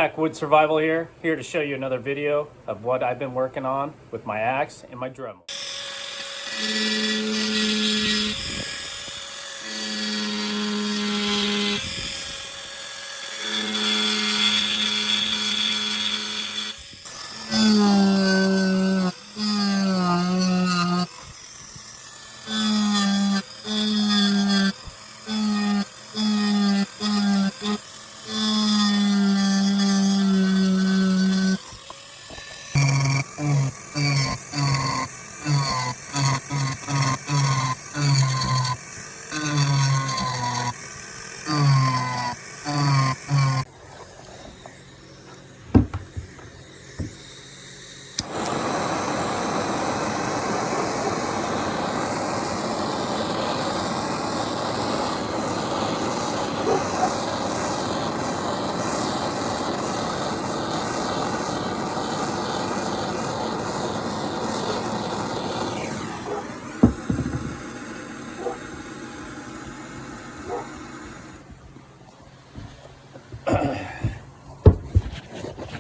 Backwoods Survival here to show you another video of what I've been working on with my axe and my Dremel.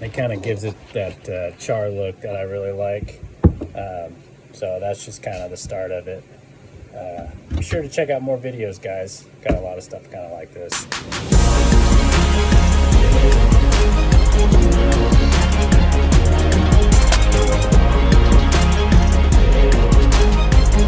It kind of gives it that char look that I really like. So that's just kind of the start of it. Be sure to check out more videos, guys. Got a lot of stuff kind of like this.